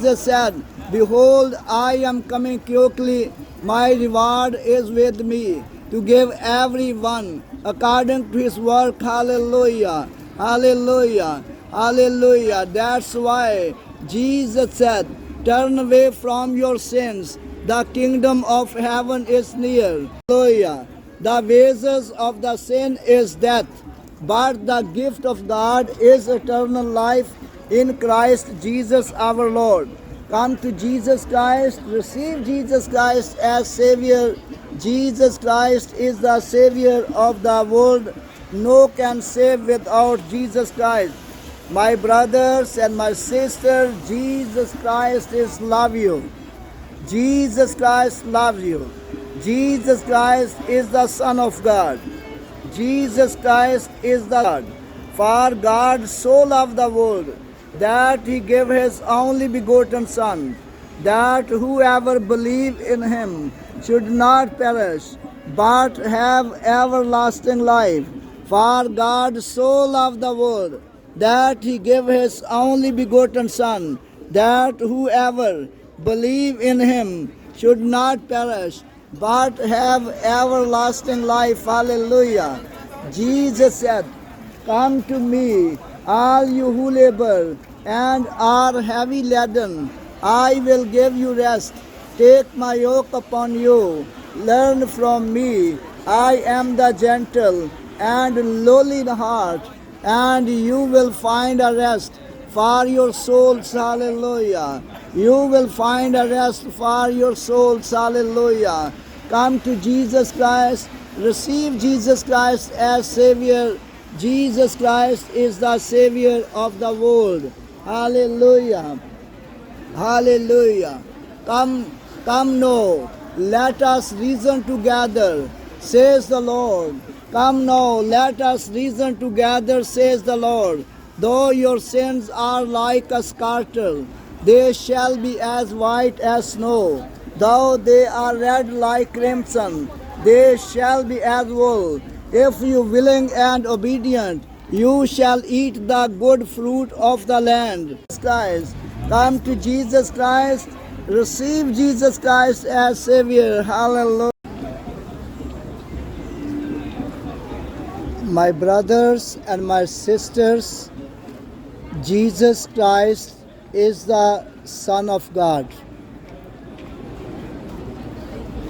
Jesus said, "Behold, I am coming quickly. My reward is with me to give everyone according to his work." Hallelujah. Hallelujah. Hallelujah. That's why Jesus said, "Turn away from your sins. The kingdom of heaven is near." Hallelujah. The wages of the sin is death, but the gift of God is eternal life in Christ Jesus our Lord. Come to Jesus Christ, receive Jesus Christ as Savior. Jesus Christ is the Savior of the world. No can save without Jesus Christ. My brothers and my sisters, Jesus Christ is love you. Jesus Christ loves you. Jesus Christ is the Son of God. Jesus Christ is the God. For God so loved the world that he gave his only begotten Son, that whoever believes in him should not perish, but have everlasting life. For God so loved the world that he gave his only begotten Son, that whoever believe in him should not perish, but have everlasting life. Hallelujah. Jesus said, "Come to me, all you who labor and are heavy laden. I will give you rest. Take my yoke upon you. Learn from me. I am the gentle and lowly in heart, and you will find a rest for your souls." Hallelujah. You will find a rest for your souls. Hallelujah. Come to Jesus Christ. Receive Jesus Christ as Savior. Jesus Christ is the Savior of the world. Hallelujah. Hallelujah. Come now, let us reason together, says the Lord. Come now, let us reason together, says the Lord. Though your sins are like a scarlet, they shall be as white as snow. Though they are red like crimson, they shall be as wool. If you willing and obedient, you shall eat the good fruit of the land. Christ. Come to Jesus Christ. Receive Jesus Christ as Savior. Hallelujah. My brothers and my sisters, Jesus Christ is the Son of God.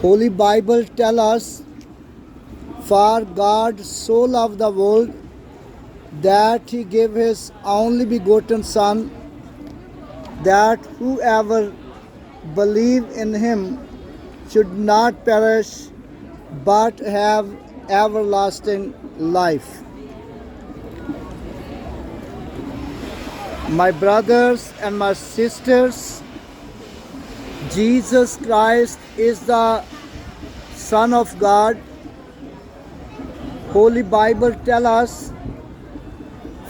Holy Bible tells us, "For God so loved the world that he gave his only begotten Son, that whoever believe in him should not perish, but have everlasting life." My brothers and my sisters, Jesus Christ is the Son of God. Holy Bible tells us,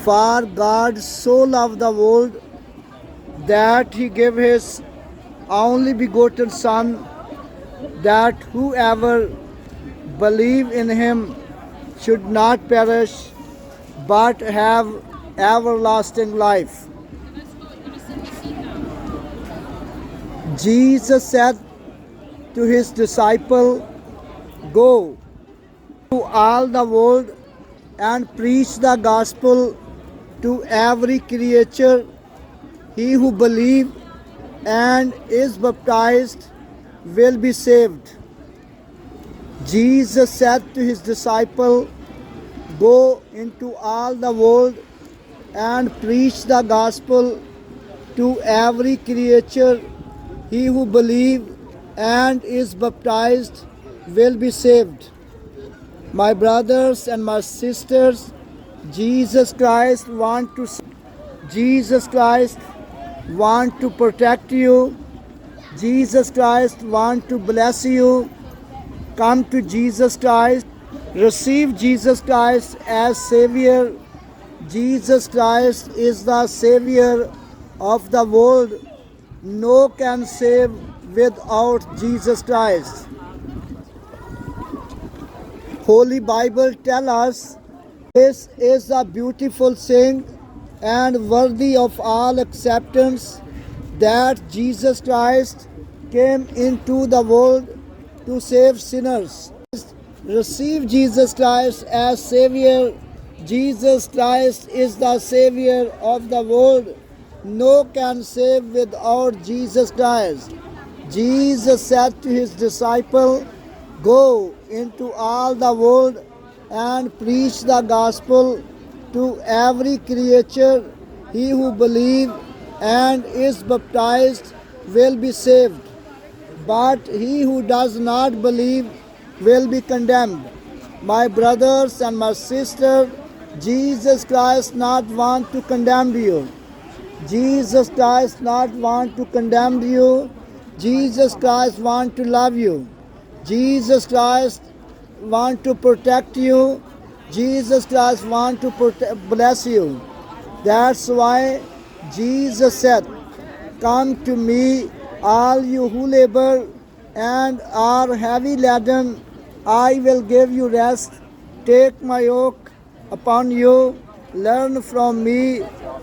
"For God so loved the world that he gave his only begotten Son, that whoever believe in him should not perish, but have everlasting life." Jesus said to his disciple, "Go to all the world and preach the gospel to every creature. He who believes and is baptized will be saved." Jesus said to his disciple, "Go into all the world and preach the gospel to every creature. He who believes and is baptized will be saved." My brothers and my sisters, Jesus Christ Jesus Christ want to protect you. Jesus Christ want to bless you. Come to Jesus Christ. Receive Jesus Christ as Savior. Jesus Christ is the Savior of the world. No can save without Jesus Christ. Holy Bible tells us, "This is a beautiful thing and worthy of all acceptance, that Jesus Christ came into the world to save sinners. Receive Jesus Christ as Savior. Jesus Christ is the Savior of the world. No can save without Jesus Christ. Jesus said to his disciple, "Go into all the world and preach the gospel to every creature. He who believes and is baptized will be saved, but he who does not believe will be condemned." My brothers and my sisters, Jesus Christ not want to condemn you. Jesus Christ not want to condemn you. Jesus Christ want to love you. Jesus Christ want to protect you. Jesus Christ want to bless you. That's why Jesus said, "Come to me, all you who labor and are heavy laden, I will give you rest. Take my yoke upon you. Learn from me.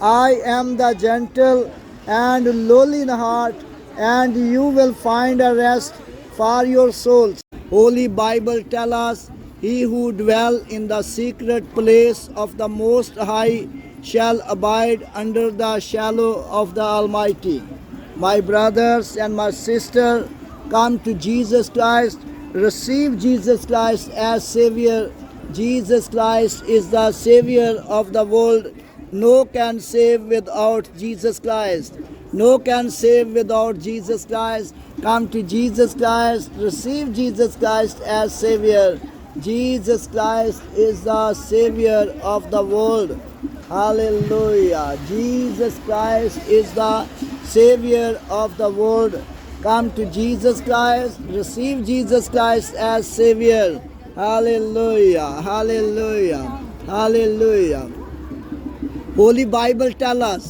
I am the gentle and lowly in heart, and you will find a rest for your souls." Holy Bible tells us, "He who dwell in the secret place of the Most High shall abide under the shadow of the Almighty." My brothers and my sisters, come to Jesus Christ. Receive Jesus Christ as Savior. Jesus Christ is the Savior of the world. No can save without Jesus Christ. No can save without Jesus Christ. Come to Jesus Christ. Receive Jesus Christ as Savior. Jesus Christ is the Savior of the world. Hallelujah. Jesus Christ is the Savior of the world. Come to Jesus Christ. Receive Jesus Christ as Savior. Hallelujah. Hallelujah. Hallelujah. Holy Bible tells us,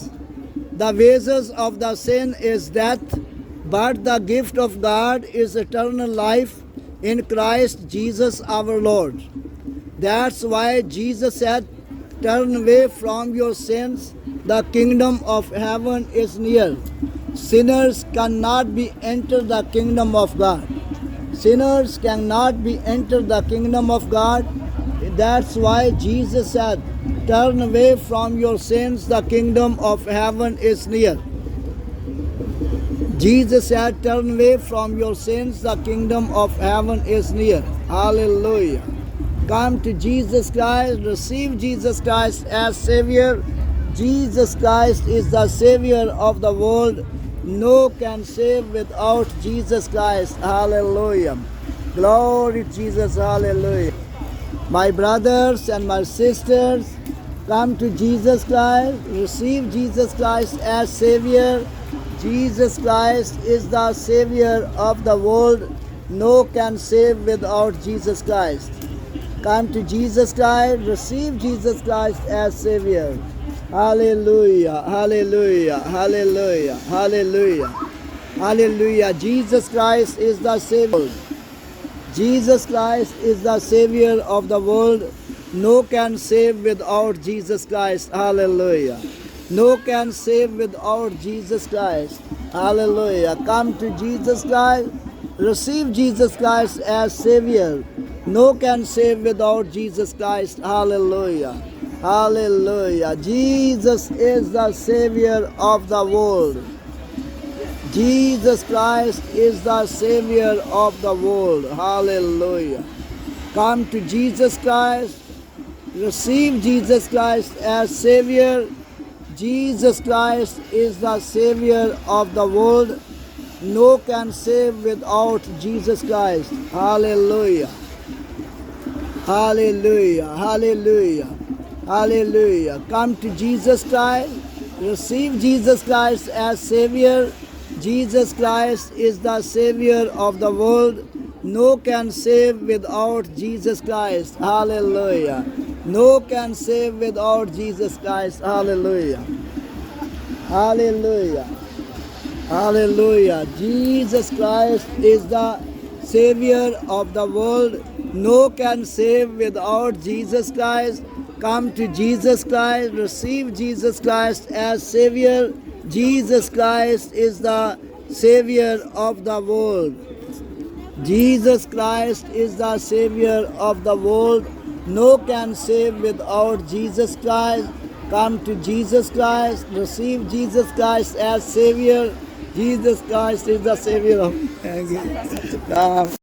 "The wages of the sin is death, but the gift of God is eternal life in Christ Jesus our Lord." That's why Jesus said, "Turn away from your sins. The kingdom of heaven is near." Sinners cannot be enter the kingdom of God. Sinners cannot be enter the kingdom of God. That's why Jesus said, "Turn away from your sins. The kingdom of heaven is near." Jesus said, "Turn away from your sins. The kingdom of heaven is near." Hallelujah. Come to Jesus Christ. Receive Jesus Christ as Savior. Jesus Christ is the Savior of the world. No can save without Jesus Christ. Hallelujah. Glory to Jesus. Hallelujah. My brothers and my sisters, come to Jesus Christ. Receive Jesus Christ as Savior. Jesus Christ is the Savior of the world. No can save without Jesus Christ. Come to Jesus Christ. Receive Jesus Christ as Savior. Hallelujah. Hallelujah. Hallelujah. Hallelujah. Hallelujah. Jesus Christ is the Savior. Jesus Christ is the Savior of the world. No can save without Jesus Christ. Hallelujah. No can save without Jesus Christ. Hallelujah. Come to Jesus Christ. Receive Jesus Christ as Savior. No can save without Jesus Christ. Hallelujah. Hallelujah. Jesus is the Savior of the world. Jesus Christ is the Savior of the world. Hallelujah. Come to Jesus Christ. Receive Jesus Christ as Savior. Jesus Christ is the Savior of the world. No can save without Jesus Christ. Hallelujah. Hallelujah. Hallelujah. Hallelujah. Come to Jesus Christ. Receive Jesus Christ as Savior. Jesus Christ is the Savior of the world. No can save without Jesus Christ. Hallelujah. No can save without Jesus Christ. Hallelujah. Hallelujah. Hallelujah. Jesus Christ is the Savior of the world. No can save without Jesus Christ. Come to Jesus Christ. Receive Jesus Christ as Savior. Jesus Christ is the Savior of the world. Jesus Christ is the Savior of the world. No can save without Jesus Christ. Come to Jesus Christ, receive Jesus Christ as Savior. Jesus Christ is the Savior of